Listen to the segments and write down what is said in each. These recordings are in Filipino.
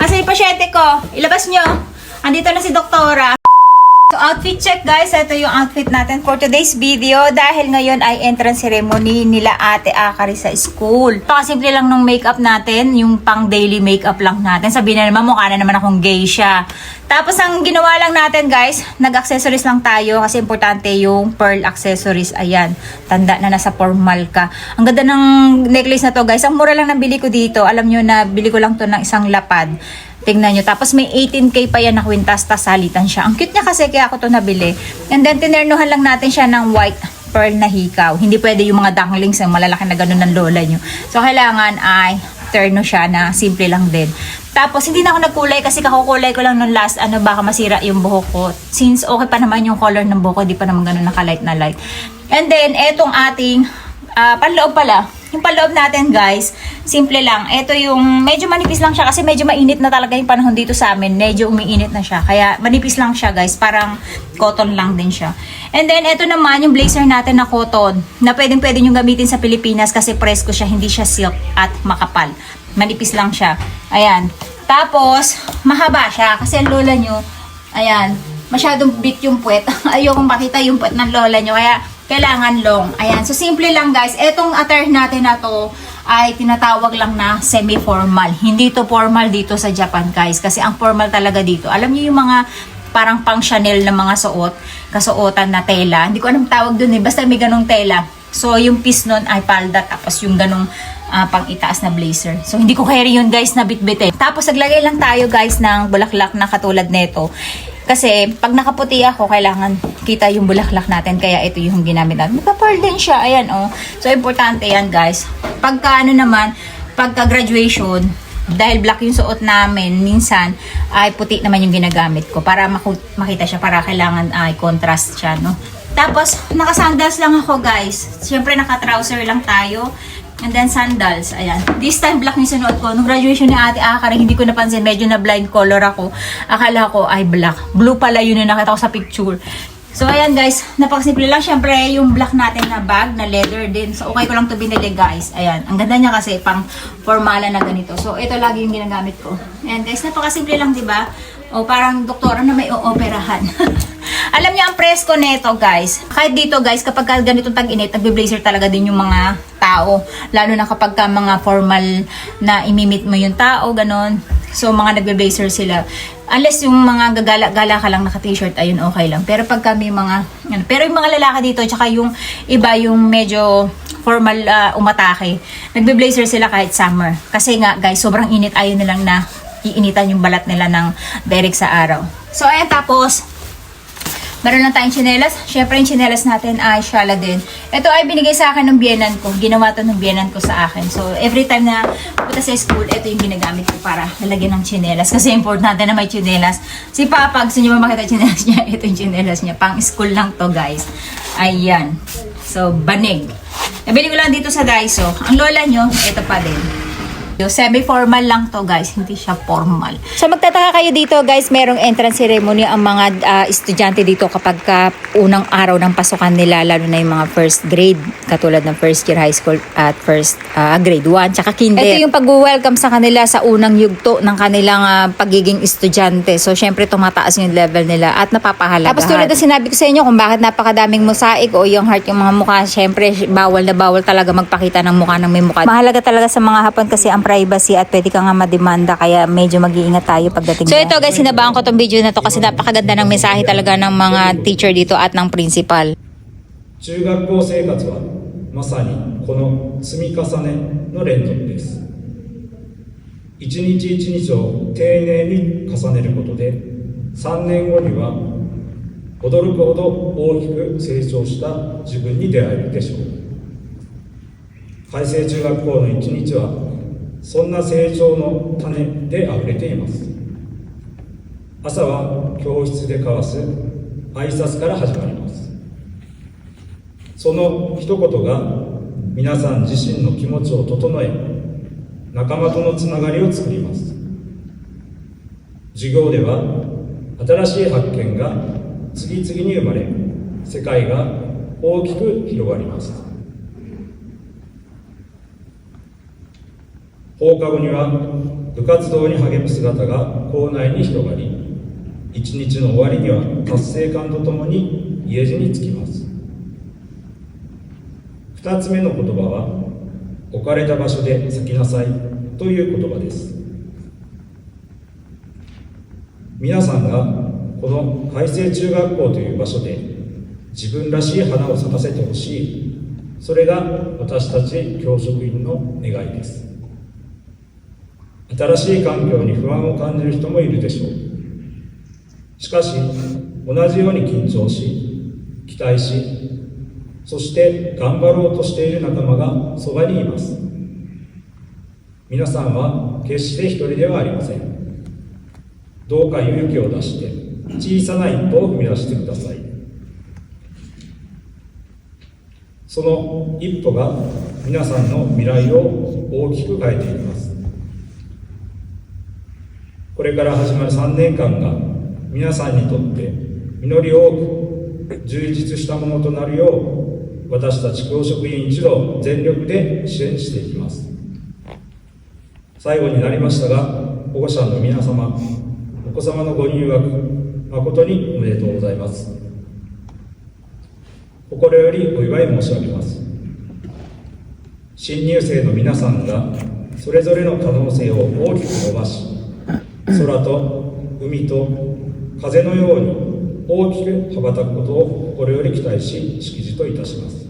Kasi yung pasyente ko, ilabas nyo. Andito na si doktora. So, outfit check guys. Ito yung outfit natin for today's video. Dahil ngayon ay entrance ceremony nila Ate Akari sa school. Simple lang nung makeup natin. Yung pang daily makeup lang natin. Sabihin na naman, mukha na naman akong geisha. Tapos ang ginawa lang natin guys, nag-accessories lang tayo. Kasi importante yung pearl accessories. Ayan, tanda na nasa formal ka. Ang ganda ng necklace na to guys. Ang mura lang nabili ko dito. Alam nyo na, bili ko lang to ng isang lapad. Tingnan nyo. Tapos may 18K pa yan na kwintas, tas salitan siya. Ang cute niya kasi kaya ako to nabili. And then tinernuhan lang natin siya ng white pearl na hikaw. Hindi pwede yung mga ducklings ang malalaki na ganun ng lola nyo. So kailangan ay terno siya na simple lang din. Tapos hindi na ako nagkulay kasi kakukulay ko lang nung last baka masira yung buhok ko. Since okay pa naman yung color ng buhok ko, di pa naman ganun naka-light na light. And then etong ating panloob pala. Yung panloob natin guys, simple lang. Ito yung medyo manipis lang siya kasi medyo mainit na talaga yung panahon dito sa amin. Medyo umiinit na siya. Kaya manipis lang siya guys. Parang cotton lang din siya. And then ito naman yung blazer natin na cotton. Na pwede nyo gamitin sa Pilipinas kasi presko siya. Hindi siya silk at makapal. Manipis lang siya. Ayan. Tapos mahaba siya kasi ang lola nyo, ayan, masyadong big yung puwet. Ayokong makita yung puwet ng lola nyo. Kaya kailangan long. Ayan. So, simple lang guys. Etong attire natin na to ay tinatawag lang na semi-formal. Hindi to formal dito sa Japan guys. Kasi ang formal talaga dito. Alam niyo yung mga parang pang Chanel na mga suot. Kasuotan na tela. Hindi ko anong tawag dun eh. Basta may ganong tela. So, yung piece nun ay palda. Tapos yung ganong pang itaas na blazer. So, hindi ko carry yun guys na bitbit eh. Tapos, naglagay lang tayo guys ng bulaklak na katulad neto. Kasi, pag nakaputi ako, kailangan kita yung bulaklak natin. Kaya, ito yung ginamit natin. Nagpa-pearl din siya. Ayan, oh. So, importante yan, guys. Pagka, pagka graduation, dahil black yung suot namin, minsan, ay puti naman yung ginagamit ko. Para makita siya, para kailangan ay contrast siya, no? Tapos, naka-sandals lang ako, guys. Siyempre, naka-trouser lang tayo. And then sandals, ayan. This time black yung sinuot ko. Nung graduation ni Ate Akari, hindi ko napansin. Medyo na blind color ako. Akala ko ay black. Blue pala yun na nakita ko sa picture. So ayan guys, napakasimple lang. Siyempre yung black natin na bag, na leather din. So okay ko lang to binili guys. Ayan. Ang ganda niya kasi pang formala na ganito. So ito lagi yung ginagamit ko. Ayan guys, napakasimple lang diba? O parang doktora na may ooperahan. Alam niyo ang presko nito guys. Kahit dito guys, kapag ganitong tag-init, nagbe-blazer talaga din yung mga tao. Lalo na kapag mga formal na imimit mo yung tao, ganon. So mga nagbe-blazer sila. Unless yung mga gagala-gala ka lang naka-t-shirt, ayun okay lang. Pero pag kami pero yung mga lalaki dito, tsaka yung iba yung medyo formal umatake, nagbe-blazer sila kahit summer. Kasi nga guys, sobrang init, ayaw nilang na iinitan yung balat nila ng direct sa araw. So ayan, tapos meron lang tayong tsinelas. Syempre yung tsinelas natin ay Shala din. Ito ay binigay sa akin ng biyenan ko. Ginawa to ng biyenan ko sa akin. So every time na punta sa school, ito yung ginagamit ko para lalagyan ng tsinelas. Kasi importante na may tsinelas. Si Papa, gusto nyo makita tsinelas niya? Ito yung tsinelas niya. Pang school lang to guys. Ayan. So banig. Nabili ko lang dito sa Daiso. Ang lola nyo, ito pa din. Semi-formal lang to guys, hindi siya formal. So magtataka kayo dito guys, merong entrance ceremony ang mga estudyante dito kapag unang araw ng pasukan nila, lalo na yung mga first grade, katulad ng first year high school at first grade 1, tsaka kinder. Ito yung pag-welcome sa kanila sa unang yugto ng kanilang pagiging estudyante. So syempre tumataas yung level nila at napapahalagahan. Tapos tulad na sinabi ko sa inyo kung bakit napakadaming mosaik o yung heart yung mga mukha, syempre bawal na bawal talaga magpakita ng mukha ng may mukha. Mahalaga talaga sa mga Hapon kasi ang privacy at pwede ka nga mademanda, kaya medyo mag-iingat tayo pagdating. So ito guys, sinabahan ko tong video na to kasi napakaganda ng mensahe talaga ng mga teacher dito at ng principal. 中学校生活はまさにこの積み重ねの連続です。一日一日を丁寧に重ねることで3年後には驚くほど大きく成長した自分に出会えるでしょう。開成中学校の一日はそんな成長の種であふれています。朝は教室で交わす挨拶から始まります。その一言が皆さん自身の気持ちを整え、仲間とのつながりを作ります。授業では新しい発見が次々に生まれ、世界が大きく広がります。放課後には部活動に励む姿が校内に広がり、一日の終わりには達成感とともに家路に着きます。2つ目の言葉は、置かれた場所で咲きなさいという言葉です。皆さんがこの海星中学校という場所で自分らしい花を咲かせてほしい、それが私たち教職員の願いです。新しい環境に不安を感じる人もいるでしょう。しかし、同じように緊張し、期待し、そして頑張ろうとしている仲間がそばにいます。皆さんは決して一人ではありません。どうか勇気を出して小さな一歩を踏み出してください。その一歩が皆さんの未来を大きく変えていきます。これから始まる3年間が皆さんにとって実り多く充実したものとなるよう、私たち教職員一同全力で支援していきます。最後になりましたが、保護者の皆様、お子様のご入学誠におめでとうございます。心よりお祝い申し上げます。新入生の皆さんがそれぞれの可能性を大きく伸ばし、空と海と風のように大きく羽ばたくことを心より期待し、式辞といたします。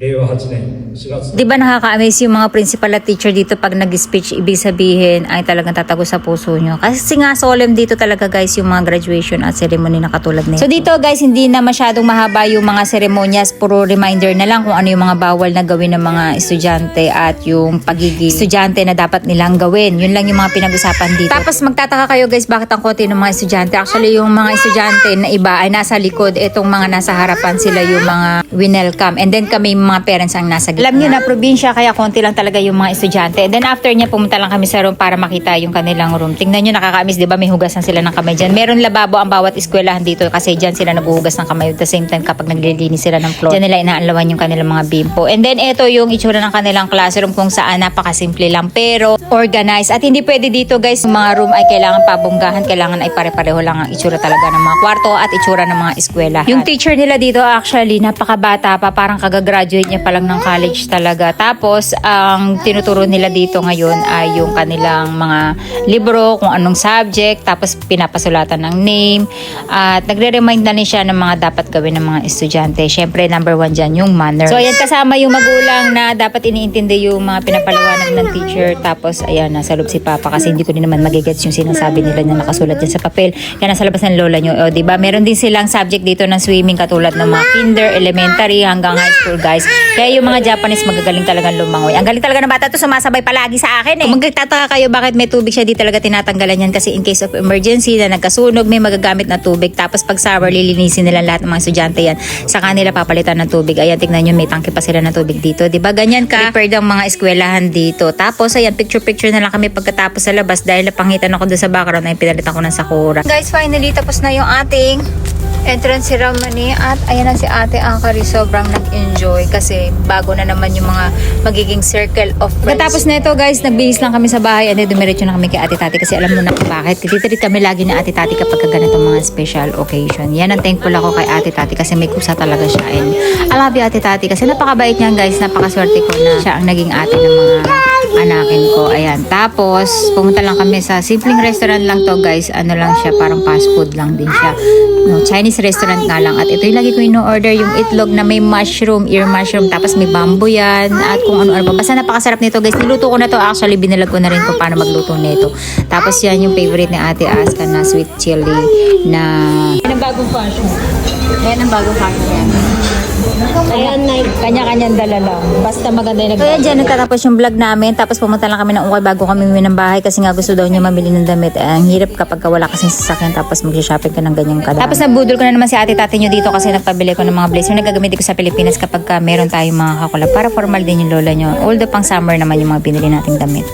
令和8年4月。Di ba nakaka-amaze yung mga principal at teacher dito pag nag-speech, ibig sabihin ay talagang tatago sa puso nyo. Kasi nga solemn dito talaga guys yung mga graduation at ceremony na katulad nito. So dito guys, hindi na masyadong mahaba yung mga seremonyas, puro reminder na lang kung ano yung mga bawal na gawin ng mga estudyante at yung pagiging estudyante na dapat nilang gawin. Yun lang yung mga pinag-usapan dito. Tapos magtataka kayo guys, bakit ang konti ng mga estudyante? Actually yung mga estudyante na iba ay nasa likod, itong mga nasa harapan sila yung mga winelcome. And then kami mga parents ang nasa gitna. Alam nyo na, probinsya, kaya konti lang talaga yung mga estudyante. And then after niya, pumunta lang kami sa room para makita yung kanilang room. Tingnan nyo, nakakamiss, di ba? May hugasan sila ng kamay dyan. Meron lababo ang bawat eskwelahan dito kasi dyan sila nabuhugas ng kamay. At the same time, kapag naglilinis sila ng floor, dyan nila inaalawan yung kanilang mga bimpo. And then, ito yung itsura ng kanilang classroom kung saan napakasimple lang pero organized. At hindi pwede dito guys, yung mga room ay kailangan pabonggahan, kailangan ay pare-pareho lang ang itsura talaga ng mga kwarto at itsura ng mga eskwela. Yung teacher nila dito actually, napakabata pa, parang kagagraduate niya pa lang ng college talaga. Tapos, ang tinuturo nila dito ngayon ay yung kanilang mga libro, kung anong subject, tapos pinapasulatan ng name, at nagre-remind na rin siya ng mga dapat gawin ng mga estudyante. Syempre, number 1 dyan, yung manner. So, ayan, kasama yung magulang na dapat iniintindi yung mga pinapaliwanag ng teacher. Tapos, ayan, nasa loob si Papa kasi hindi ko din naman magigets yung sinasabi nila na nakasulat dyan sa papel. Kaya nasa labas ng lola nyo. O, diba? Meron din silang subject dito ng swimming katulad ng mga kinder, elementary, hanggang high school, guys. Kaya yung mga Japanese magagaling talagang lumangoy. Ang galing talaga ng bata to, sumasabay palagi sa akin eh. Kung magtataka kayo bakit may tubig siya, di talaga tinatanggalan yan kasi in case of emergency na nagkasunog, may magagamit na tubig. Tapos pag summer, lilinisin nila lahat ng mga estudyante yan. Sa kanila papalitan ng tubig. Ayan, tignan nyo, may tangke pa sila ng tubig dito. Diba? Ganyan ka prepared ang mga eskwelahan dito. Tapos, ayan, picture-picture na lang kami pagkatapos sa labas dahil napangitan ako doon sa background na pinalitan ko ng sakura. Guys, finally, tapos na yung ating entrance ceremony at ayan na si Ate Akari, sobrang nag-enjoy kasi bago na naman yung mga magiging circle of friends. Tapos na ito guys, nagbihis lang kami sa bahay and then dumiretso na kami kay Ate Tati kasi alam mo na kung bakit. Tititreat kami lagi ni Ate Tati kapag ganitong mga special occasion. Yan ang thankful ako kay Ate Tati kasi may kusa talaga siya and I love you Ate Tati kasi napakabait niya guys, napakaswerte ko na siya ang naging ate ng mga anakin ko. Ayan, tapos pumunta lang kami sa simpleng restaurant lang to guys, ano lang siya, parang fast food lang din siya. No, Chinese restaurant nga lang. At ito yung lagi ko ino-order, yung itlog na may mushroom, ear mushroom, tapos may bamboo yan, at kung ano-ano pa. Basta napakasarap nito guys. Niluto ko na to actually, binilag ko na rin kung paano magluto nito. Tapos yan yung favorite ni Ate Aska na sweet chili na... Yan ang bagong fashion. Yan ang bagong fashion yan. Ayan, kanya-kanyang dala lang. Basta maganda yung nagbago. Kaya dyan, nagtatapos yung vlog namin. Tapos pumunta lang kami ng Ukay bago kami uwi ng bahay kasi nga gusto daw niya mamili ng damit. Ang hirap kapag wala kasing sasakyan tapos mag-shopping ka ng ganyang kadami. Tapos nabudol ko na naman si Ate Tati nyo dito kasi nagpabili ko ng mga blazer na gagamitin ko sa Pilipinas kapag meron tayong mga kakulab. Para formal din yung lola nyo. Although pang summer naman yung mga binili nating damit.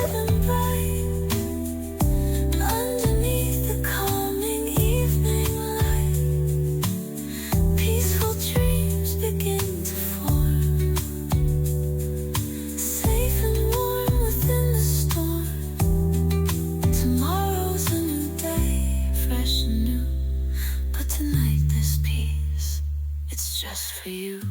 just for you.